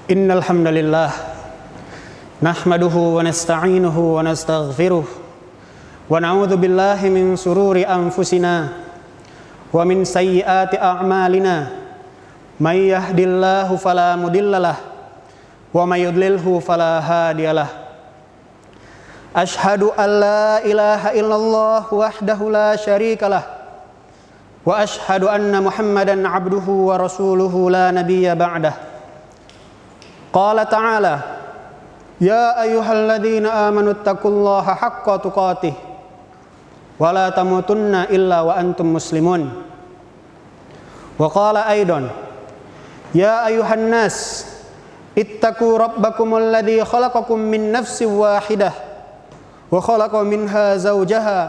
Innal hamdalillah nahmaduhu wa nasta'inuhu wa nastaghfiruh wa na'udzu billahi min shururi anfusina wa min sayyiati a'malina may yahdihillahu fala mudhillalah wa may yudlilhu fala hadiyalah. Ashhadu an la ilaha illallah wahdahu la syarikalah wa ashhadu anna Muhammadan 'abduhu wa rasuluhu la nabiyya ba'dah. Qala ta'ala ya ayyuhalladzina amanu taqullaha haqqa tuqatih wa la tamutunna illa wa antum muslimun. Wa qala aidan ya ayyuhan nas ittaqu rabbakumul ladzi khalaqakum min nafsin wahidah wa khalaqa minha zawjaha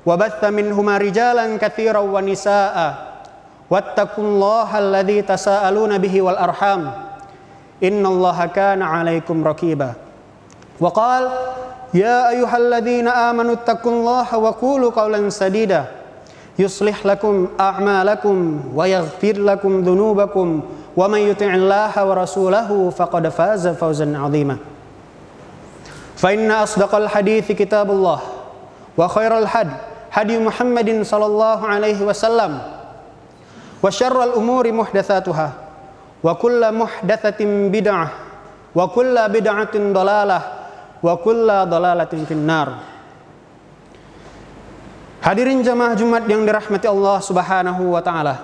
wa batha minhuma rijalan katsiran wa nisaa'a wattaqullaha alladzi tasaaluna bihi wal arham innallaha kana 'alaikum raqiba. Wa qala ya ayyuhalladzina amanu taqullaha wa qulu qawlan sadida yuslih lakum a'malakum wa yaghfir lakum dhunubakum wa may yuti'illaha wa rasulahu faqad faza fawzan 'azima. Fa inna asdaqal hadithi kitabullah wa khairal hadi Muhammadin sallallahu alaihi wasallam wa syarrul umuri muhdatsatuha wa kullu muhdatsatin bid'ah wa kullu bid'atin dhalalah wa kullu dhalalatin finnar. Hadirin jamaah Jumat yang dirahmati Allah Subhanahu wa taala.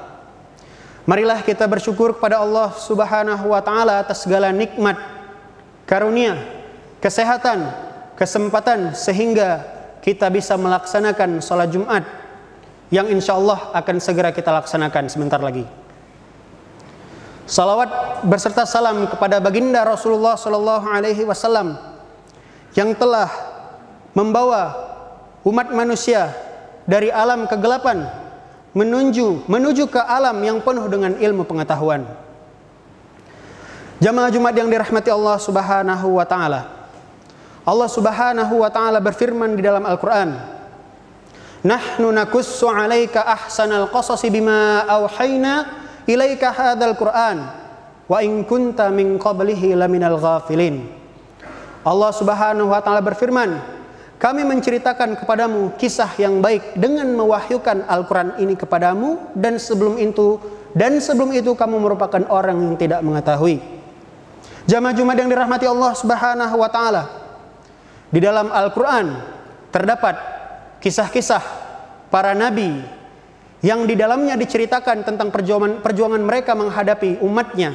Marilah kita bersyukur kepada Allah Subhanahu wa taala atas segala nikmat, karunia, kesehatan, kesempatan sehingga kita bisa melaksanakan salat Jumat yang insyaallah akan segera kita laksanakan sebentar lagi. Salawat berserta salam kepada baginda Rasulullah sallallahu alaihi wasallam yang telah membawa umat manusia dari alam kegelapan menuju ke alam yang penuh dengan ilmu pengetahuan. Jamaah Jumat yang dirahmati Allah Subhanahu wa taala. Allah Subhanahu wa taala berfirman di dalam Al-Qur'an, "Nahnu nakussu 'alaika ahsanal qasasi bima auhayna ilaika hadzal Qur'an wa in kunta min qablihi laminal ghafilin." Allah Subhanahu wa taala berfirman, kami menceritakan kepadamu kisah yang baik dengan mewahyukan Al-Qur'an ini kepadamu dan sebelum itu kamu merupakan orang yang tidak mengetahui. Jamaah Jumat yang dirahmati Allah Subhanahu wa taala, di dalam Al-Qur'an terdapat kisah-kisah para nabi yang di dalamnya diceritakan tentang perjuangan mereka menghadapi umatnya,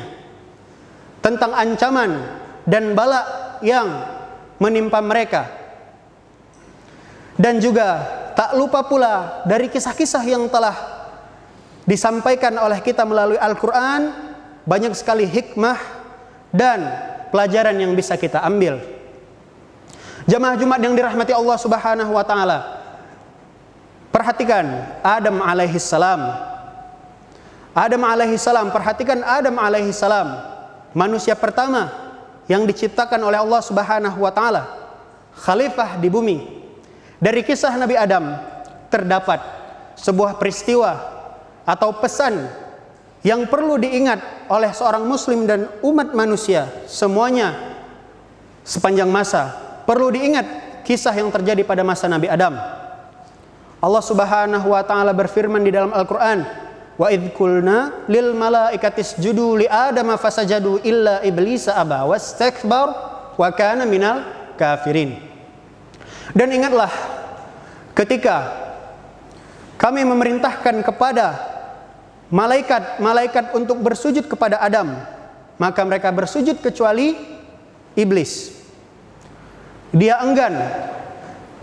tentang ancaman dan bala yang menimpa mereka. Dan juga tak lupa pula dari kisah-kisah yang telah disampaikan oleh kita melalui Al-Quran, banyak sekali hikmah dan pelajaran yang bisa kita ambil. Jamaah Jumat yang dirahmati Allah Subhanahu wa taala, perhatikan Adam alaihissalam. Perhatikan Adam alaihissalam, manusia pertama yang diciptakan oleh Allah Subhanahu wa taala, khalifah di bumi. Dari kisah Nabi Adam terdapat sebuah peristiwa atau pesan yang perlu diingat oleh seorang muslim dan umat manusia semuanya sepanjang masa. Perlu diingat kisah yang terjadi pada masa Nabi Adam. Allah Subhanahu wa taala berfirman di dalam Al-Qur'an, "Wa idz qulna lil malaikati isjudu li Adama fasajadu illa iblisa aba wastakbar wa kana minal kafirin." Dan ingatlah ketika kami memerintahkan kepada malaikat untuk bersujud kepada Adam, maka mereka bersujud kecuali iblis. Dia enggan,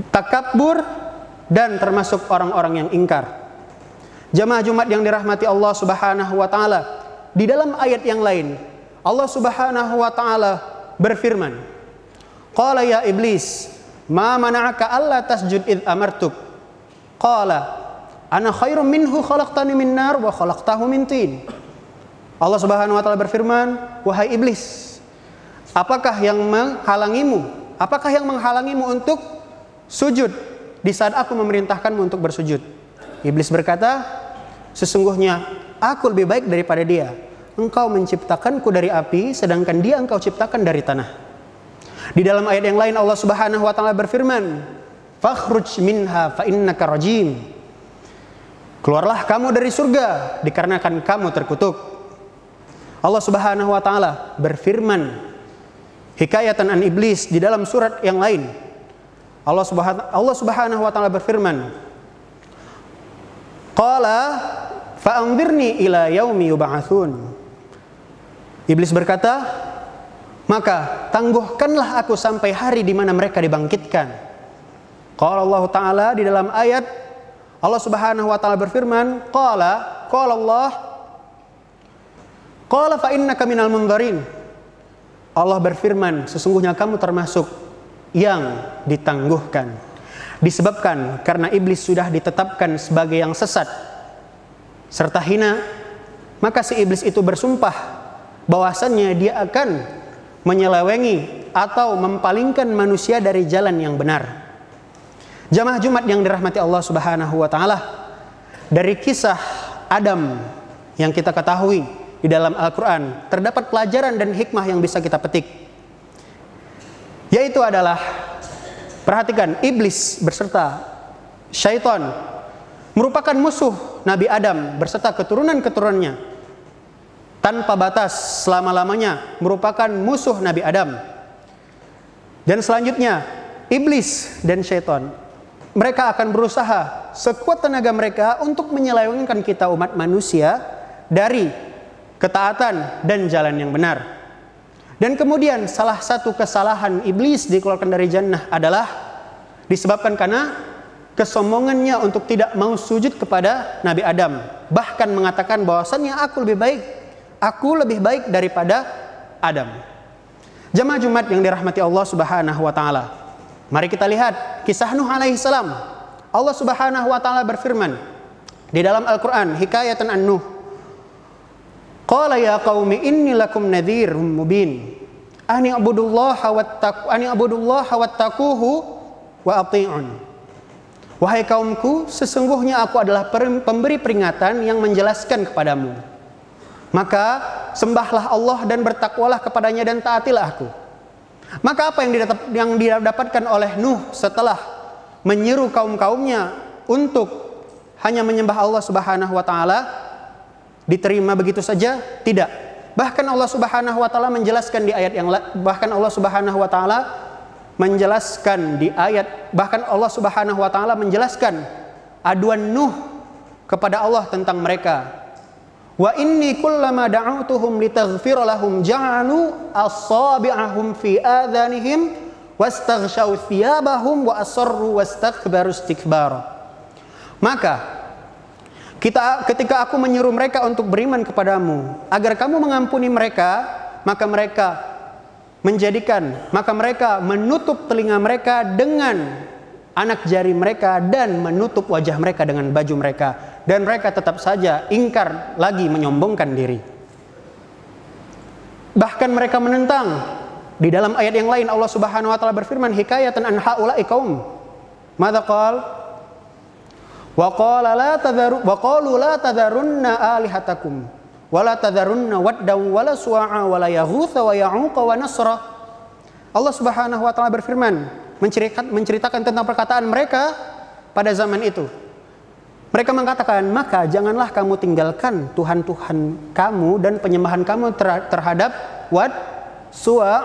takabur, dan termasuk orang-orang yang ingkar. Jamaah Jumat yang dirahmati Allah Subhanahu wa taala, di dalam ayat yang lain Allah Subhanahu wa taala berfirman, "Qala ya iblis, ma mana'aka alla tasjud id amartuk?" Qala, "Ana khairum minhu khalaqtani min nar wa khalaqtahu min tin." Allah Subhanahu wa taala berfirman, "Wahai iblis, apakah yang menghalangimu untuk sujud di saat aku memerintahkanmu untuk bersujud?" Iblis berkata, "Sesungguhnya aku lebih baik daripada dia, engkau menciptakanku dari api, sedangkan dia engkau ciptakan dari tanah. Di dalam ayat yang lain Allah Subhanahu wa taala berfirman, fakhruj minha fa innaka rajim. Keluarlah kamu dari surga dikarenakan kamu terkutuk. Allah Subhanahu wa taala berfirman hikayatan an iblis di dalam surat yang lain. Allah Subhanahu wa taala berfirman, qala fa'anzirni ila yaumi yub'atsun. Iblis berkata, maka tangguhkanlah aku sampai hari di mana mereka dibangkitkan. Qala Allah taala di dalam ayat Allah Subhanahu wa taala berfirman, qala Allah qala fa innaka minal munzarin. Allah berfirman, sesungguhnya kamu termasuk yang ditangguhkan. Disebabkan karena iblis sudah ditetapkan sebagai yang sesat serta hina, maka si iblis itu bersumpah bahwasannya dia akan menyelewengi atau mempalingkan manusia dari jalan yang benar. Jamaah Jumat yang dirahmati Allah Subhanahu wa taala, dari kisah Adam yang kita ketahui di dalam Al-Qur'an terdapat pelajaran dan hikmah yang bisa kita petik. Yaitu adalah, perhatikan, iblis berserta syaitan merupakan musuh Nabi Adam berserta keturunan-keturunannya tanpa batas selama-lamanya, merupakan musuh Nabi Adam. Dan selanjutnya iblis dan syaitan, mereka akan berusaha sekuat tenaga mereka untuk menyelewengkan kita umat manusia dari ketaatan dan jalan yang benar. Dan kemudian salah satu kesalahan iblis dikeluarkan dari jannah adalah disebabkan karena kesombongannya untuk tidak mau sujud kepada Nabi Adam, bahkan mengatakan bahwasannya aku lebih baik daripada Adam. Jamaah Jumat yang dirahmati Allah Subhanahu wa taala, mari kita lihat kisah Nuh alaihi salam. Allah Subhanahu wa taala berfirman di dalam Al-Qur'an hikayatan an Nuh, qala ya qaumi inni lakum nadhirum mubin an i'budullaha wattaquhu wa athi'un. Wahai kaumku, sesungguhnya aku adalah pemberi peringatan yang menjelaskan kepadamu. Maka sembahlah Allah dan bertakwalah kepadanya dan taatilah aku. Maka apa yang didapatkan oleh Nuh setelah menyeru kaum-kaumnya untuk hanya menyembah Allah Subhanahu wa taala? Diterima begitu saja? Tidak. Bahkan Allah Subhanahu wa taala menjelaskan di ayat yang bahkan Allah Subhanahu wa taala menjelaskan aduan Nuh kepada Allah tentang mereka. Wa inni kullama da'utuhum litaghfira lahum ja'alu asabi'ahum fi adhanihim wastaghshaw thiyabahum wa asarru wastakbaru istikbara. Maka ketika aku menyeru mereka untuk beriman kepadamu agar kamu mengampuni mereka, maka mereka menutup telinga mereka dengan anak jari mereka dan menutup wajah mereka dengan baju mereka, dan mereka tetap saja ingkar lagi menyombongkan diri. Bahkan mereka menentang. Di dalam ayat yang lain Allah Subhanahu wa taala berfirman hikayatan an haula'i qaum. Madza qala? Wa qalu la tadharunna alihatakum wa la tadharunna waddan wa la suwa'a wa la yaghutsa wa ya'uqa wa nasra. Allah Subhanahu wa taala berfirman menceritakan tentang perkataan mereka pada zaman itu. Mereka mengatakan, maka janganlah kamu tinggalkan Tuhan-Tuhan kamu dan penyembahan kamu terhadap Wad, Suwa,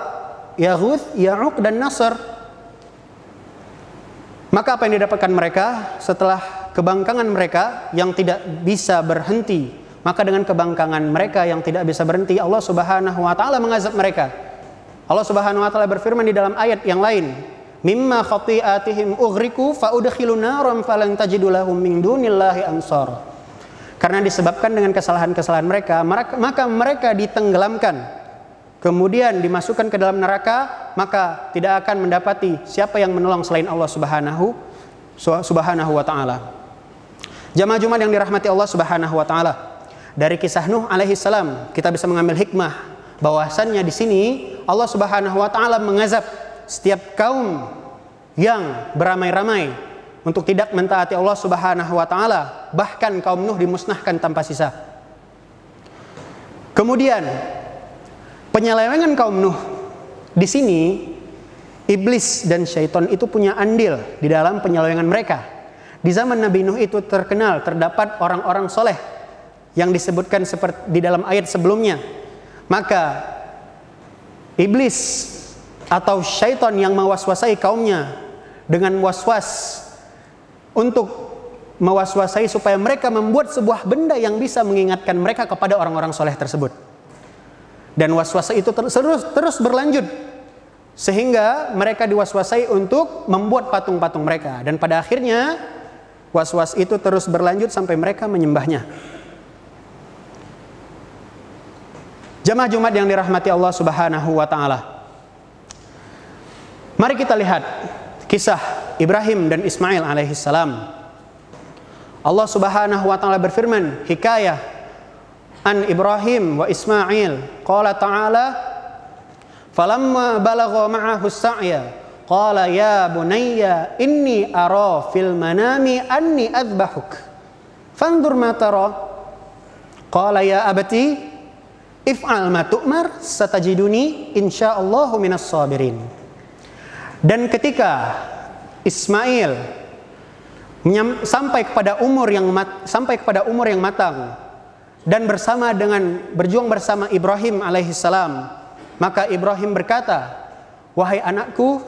Yaghuth, Ya'uq dan Nasr. Maka apa yang didapatkan mereka setelah kebangkangan mereka yang tidak bisa berhenti? Maka dengan kebangkangan mereka yang tidak bisa berhenti, Allah Subhanahu wa taala mengazab mereka. Allah Subhanahu wa taala berfirman di dalam ayat yang lain, mimma khati'atihim ughriku fa udkhilu naran falan tajidu lahum min dunillahi ansar. Karena disebabkan dengan kesalahan-kesalahan mereka, maka mereka ditenggelamkan, kemudian dimasukkan ke dalam neraka, maka tidak akan mendapati siapa yang menolong selain Allah Subhanahu wa taala. Jamaah Jumat yang dirahmati Allah Subhanahu wa taala, dari kisah Nuh alaihi salam kita bisa mengambil hikmah bahwasannya di sini Allah Subhanahu wa taala mengazab setiap kaum yang beramai-ramai untuk tidak mentaati Allah Subhanahu wa taala, bahkan kaum Nuh dimusnahkan tanpa sisa. Kemudian penyelewengan kaum Nuh, di sini iblis dan syaitan itu punya andil di dalam penyelewengan mereka. Di zaman Nabi Nuh itu terkenal terdapat orang-orang soleh yang disebutkan seperti di dalam ayat sebelumnya. Maka iblis atau syaitan yang mewaswasai kaumnya dengan waswas untuk mewaswasai supaya mereka membuat sebuah benda yang bisa mengingatkan mereka kepada orang-orang soleh tersebut. Dan waswas itu terus berlanjut sehingga mereka diwaswasai untuk membuat patung-patung mereka, dan pada akhirnya waswas itu terus berlanjut sampai mereka menyembahnya. Jamaah Jumat yang dirahmati Allah Subhanahu wa taala. Mari kita lihat kisah Ibrahim dan Ismail alaihissalam. Allah Subhanahu wa taala berfirman, hikayah an Ibrahim wa Ismail, qala ta'ala, falamma balagha ma'ahu as-sa'ya qala ya bunayya inni ara fil manami anni adbahuk fanzur ma tara qala ya abati if'al ma tu'mar satajiduni insyaallahu minas sabirin. Dan ketika Ismail sampai kepada umur yang matang dan berjuang bersama Ibrahim alaihissalam, maka Ibrahim berkata, wahai anakku,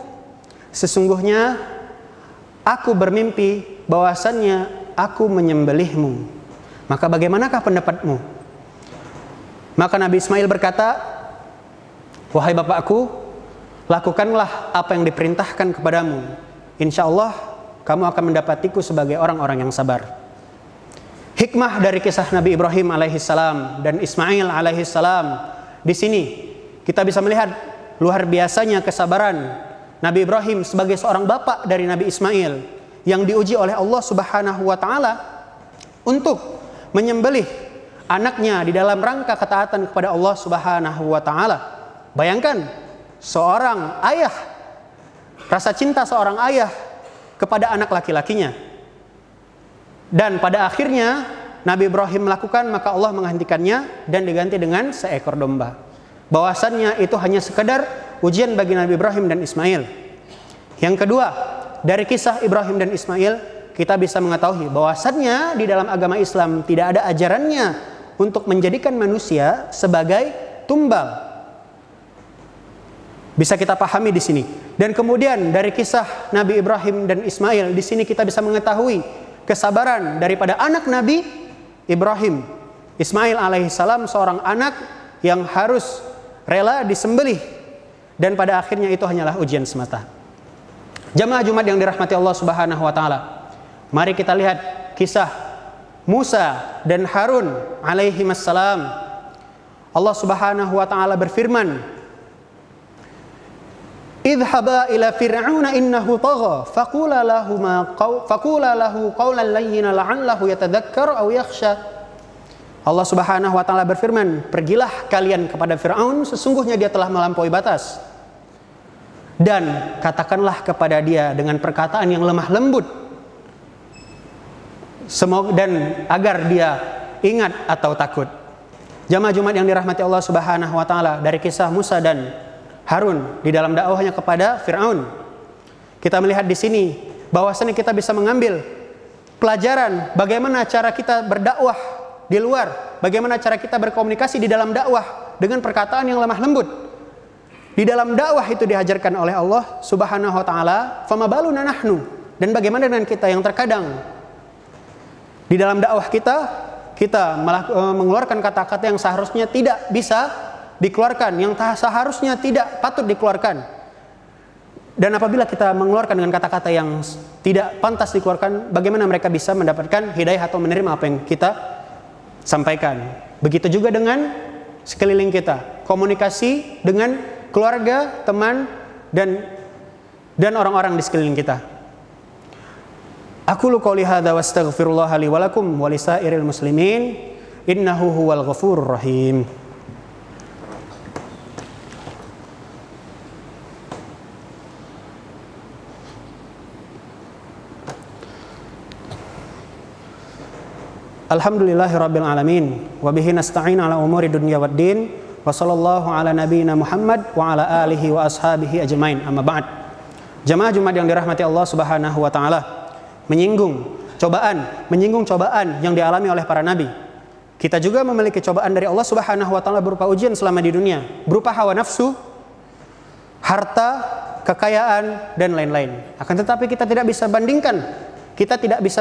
sesungguhnya aku bermimpi bahwasannya aku menyembelihmu. Maka bagaimanakah pendapatmu? Maka Nabi Ismail berkata, wahai bapakku, lakukanlah apa yang diperintahkan kepadamu. Insya Allah kamu akan mendapatiku sebagai orang-orang yang sabar. Hikmah dari kisah Nabi Ibrahim alaihissalam dan Ismail alaihissalam, di sini kita bisa melihat luar biasanya kesabaran Nabi Ibrahim sebagai seorang bapak dari Nabi Ismail yang diuji oleh Allah Subhanahu wa taala untuk menyembelih anaknya di dalam rangka ketaatan kepada Allah Subhanahu wa taala. Bayangkan seorang ayah, rasa cinta seorang ayah kepada anak laki-lakinya. Dan pada akhirnya Nabi Ibrahim melakukan, maka Allah menghentikannya dan diganti dengan seekor domba. Bahwasannya itu hanya sekedar ujian bagi Nabi Ibrahim dan Ismail. Yang kedua, dari kisah Ibrahim dan Ismail kita bisa mengetahui bahwasannya di dalam agama Islam tidak ada ajarannya untuk menjadikan manusia sebagai tumbal. Bisa kita pahami di sini. Dan kemudian dari kisah Nabi Ibrahim dan Ismail, di sini kita bisa mengetahui kesabaran daripada anak Nabi Ibrahim, Ismail alaihissalam, seorang anak yang harus rela disembelih, dan pada akhirnya itu hanyalah ujian semata. Jamaah Jumat yang dirahmati Allah Subhanahu wa taala, mari kita lihat kisah Musa dan Harun alaihimassalam. Allah Subhanahu wa taala berfirman, idhaba ila fir'auna innahu tagha faqula lahu qawlan layyina la'allahu yatadzakkar aw yakhsha. Allah Subhanahu wa taala berfirman, pergilah kalian kepada Firaun, sesungguhnya dia telah melampaui batas, dan katakanlah kepada dia dengan perkataan yang lemah lembut, semoga dan agar dia ingat atau takut. Jamaah Jumat yang dirahmati Allah Subhanahu wa taala, dari kisah Musa dan Harun di dalam dakwahnya kepada Firaun, kita melihat di sini bahwasanya kita bisa mengambil pelajaran bagaimana cara kita berdakwah di luar, bagaimana cara kita berkomunikasi di dalam dakwah dengan perkataan yang lemah lembut. Di dalam dakwah itu diajarkan oleh Allah Subhanahu wa taala, fama baluna nahnu, dan bagaimana dengan kita yang terkadang di dalam dakwah kita mengeluarkan kata-kata yang seharusnya tidak bisa dikeluarkan, yang seharusnya tidak patut dikeluarkan. Dan apabila kita mengeluarkan dengan kata-kata yang tidak pantas dikeluarkan, bagaimana mereka bisa mendapatkan hidayah atau menerima apa yang kita sampaikan. Begitu juga dengan sekeliling kita, komunikasi dengan keluarga, teman, dan orang-orang di sekeliling kita. Aqulu qouli hadza wa astaghfirullah li wa lakum wa lisairil muslimin innahu huwal ghafurur rahim. Alhamdulillahirabbil alamin wa bihi nasta'in ala umuri dunya waddin wa sallallahu ala nabiyyina Muhammad wa ala alihi wa ashabihi ajmain. Amma ba'd. Jamaah Jumat yang dirahmati Allah Subhanahu wa taala, menyinggung cobaan yang dialami oleh para nabi. Kita juga memiliki cobaan dari Allah Subhanahu wa taala berupa ujian selama di dunia, berupa hawa nafsu, harta, kekayaan dan lain-lain. Akan tetapi kita tidak bisa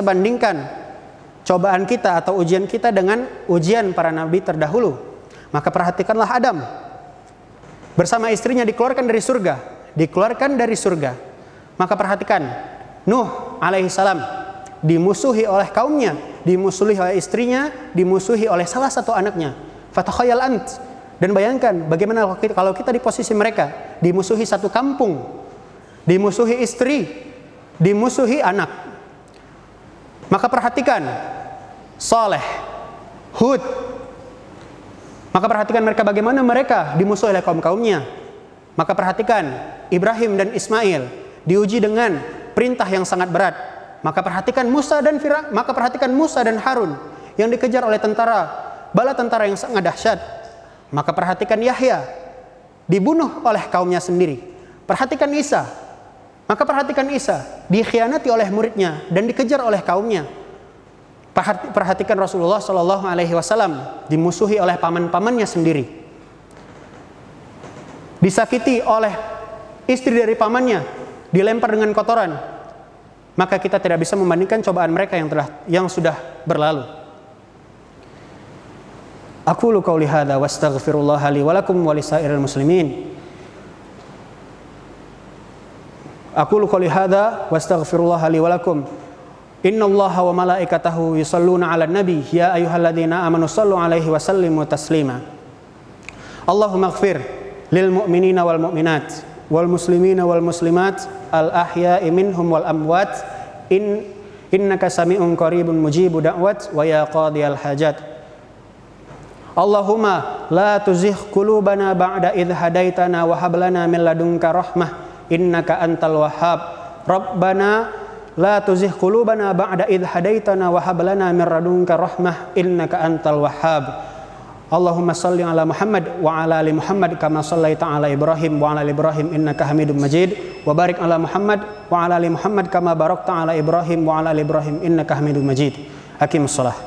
bandingkan cobaan kita atau ujian kita dengan ujian para nabi terdahulu. Maka perhatikanlah Adam bersama istrinya dikeluarkan dari surga. Maka perhatikan Nuh alaihissalam dimusuhi oleh kaumnya, dimusuhi oleh istrinya, dimusuhi oleh salah satu anaknya. Fatakhayyal ant, dan bayangkan bagaimana kalau kita di posisi mereka, dimusuhi satu kampung, dimusuhi istri, dimusuhi anak. Maka perhatikan Saleh, Hud. Maka perhatikan mereka bagaimana mereka dimusuhi oleh kaum-kaumnya. Maka perhatikan Ibrahim dan Ismail diuji dengan perintah yang sangat berat. Maka perhatikan Musa dan Harun yang dikejar oleh bala tentara yang sangat dahsyat. Maka perhatikan Yahya dibunuh oleh kaumnya sendiri. Perhatikan Isa. Maka perhatikan Isa dikhianati oleh muridnya dan dikejar oleh kaumnya. Perhatikan Rasulullah Shallallahu Alaihi Wasallam dimusuhi oleh paman-pamannya sendiri, disakiti oleh istri dari pamannya, dilempar dengan kotoran. Maka kita tidak bisa membandingkan cobaan mereka yang sudah berlalu. Aqulu qauli hadza wastaghfirullah li wa lakum wa lisairil muslimin. Aqulu qauli hadza wastaghfirullah li wa lakum. Innallaha wa malaikatahu yusalluna 'alan nabi ya ayyuhalladzina amanu shallu 'alaihi wa sallimu taslima. Allahumma ighfir lil mu'minina wal mu'minat wal muslimina wal muslimat al ahya'i minhum wal amwat innaka sami'un qaribun mujibu da'wat wa ya qadiyal hajat. Allahumma la tuzigh qulubana ba'da idh hadaitana wa hab lana min ladunka rahmah innaka antal wahhab. Rabbana la tuzigh qulubana ba'da idh hadaitana wa hab lana min ladunka rahmah innaka antal wahhab. Allahumma salli ala Muhammad wa ala ali Muhammad kama sallaita ala Ibrahim wa ala ali Ibrahim innaka Hamidum Majid wa barik ala Muhammad wa ala ali Muhammad kama barakta ala Ibrahim wa ala ali Ibrahim innaka Hamidum Majid. Aqimus shalah.